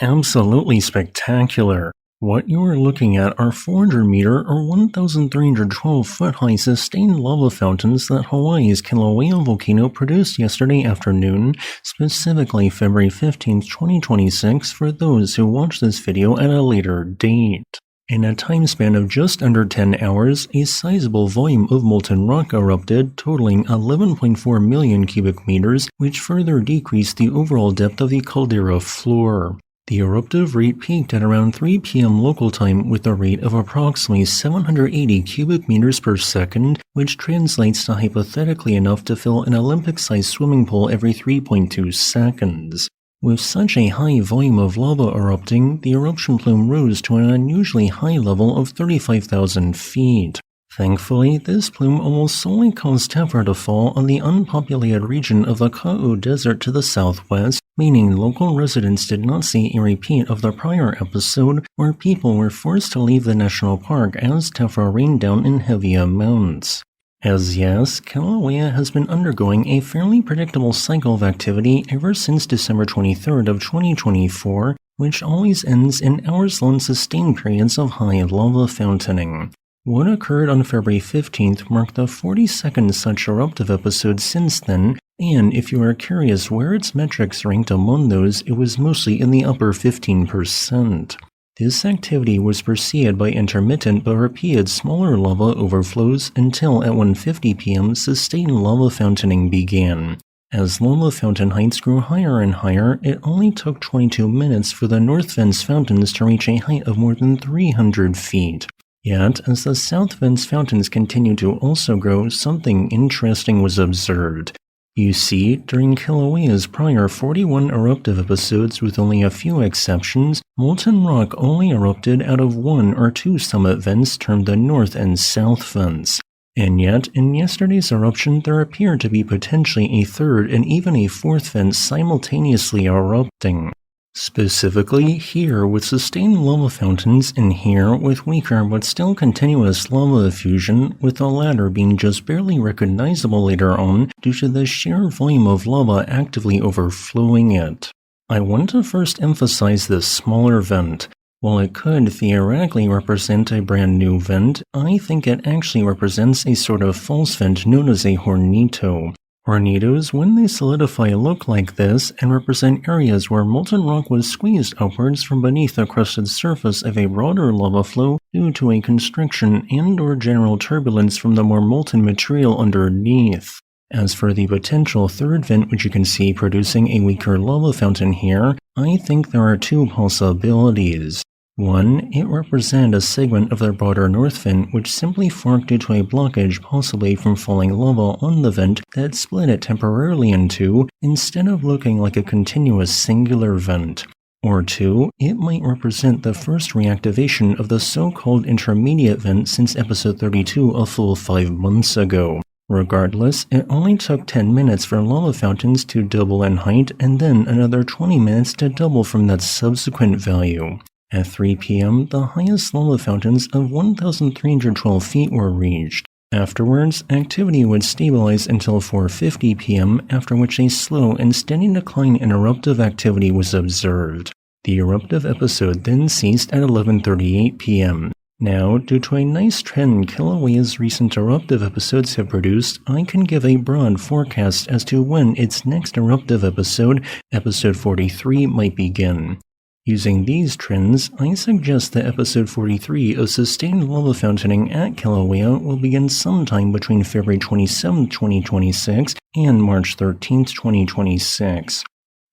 Absolutely spectacular. What you are looking at are 400-meter or 1,312-foot high sustained lava fountains that Hawaii's Kilauea Volcano produced yesterday afternoon, specifically February 15, 2026 for those who watch this video at a later date. In a time span of just under 10 hours, a sizable volume of molten rock erupted, totaling 11.4 million cubic meters, which further decreased the overall depth of the caldera floor. The eruptive rate peaked at around 3 p.m. local time with a rate of approximately 780 cubic meters per second, which translates to hypothetically enough to fill an Olympic-sized swimming pool every 3.2 seconds. With such a high volume of lava erupting, the eruption plume rose to an unusually high level of 35,000 feet. Thankfully, this plume almost solely caused tephra to fall on the unpopulated region of the Ka'u Desert to the southwest, meaning local residents did not see a repeat of the prior episode where people were forced to leave the national park as tephra rained down in heavy amounts. As yes, Kilauea has been undergoing a fairly predictable cycle of activity ever since December 23rd of 2024, which always ends in hours-long sustained periods of high lava fountaining. What occurred on February 15th marked the 42nd such eruptive episode since then, and if you are curious where its metrics ranked among those, it was mostly in the upper 15%. This activity was preceded by intermittent but repeated smaller lava overflows until at 1:50 p.m. sustained lava fountaining began. As lava fountain heights grew higher and higher, it only took 22 minutes for the North Vents fountains to reach a height of more than 300 feet. Yet, as the South Vents fountains continued to also grow, something interesting was observed. You see, during Kilauea's prior 41 eruptive episodes with only a few exceptions, molten rock only erupted out of one or two summit vents termed the North and South Vents. And yet, in yesterday's eruption there appeared to be potentially a third and even a fourth vent simultaneously erupting. Specifically, here with sustained lava fountains and here with weaker but still continuous lava effusion, with the latter being just barely recognizable later on due to the sheer volume of lava actively overflowing it. I want to first emphasize this smaller vent. While it could theoretically represent a brand new vent, I think it actually represents a sort of false vent known as a Hornito. Hornitos, when they solidify, look like this and represent areas where molten rock was squeezed upwards from beneath the crusted surface of a broader lava flow due to a constriction and/or general turbulence from the more molten material underneath. As for the potential third vent, which you can see producing a weaker lava fountain here, I think there are two possibilities. One, it represented a segment of the broader north vent which simply forked due to a blockage possibly from falling lava on the vent that split it temporarily in two instead of looking like a continuous singular vent. Or two, it might represent the first reactivation of the so-called intermediate vent since episode 32 a full 5 months ago. Regardless, it only took 10 minutes for lava fountains to double in height and then another 20 minutes to double from that subsequent value. At 3 p.m., the highest lava fountains of 1,312 feet were reached. Afterwards, activity would stabilize until 4:50 p.m., after which a slow and steady decline in eruptive activity was observed. The eruptive episode then ceased at 11:38 p.m. Now, due to a nice trend Kilauea's recent eruptive episodes have produced, I can give a broad forecast as to when its next eruptive episode, episode 43, might begin. Using these trends, I suggest that episode 43 of sustained lava fountaining at Kilauea will begin sometime between February 27, 2026 and March 13, 2026.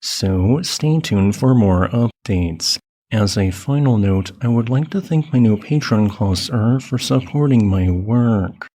So, stay tuned for more updates. As a final note, I would like to thank my new Patreon class for supporting my work.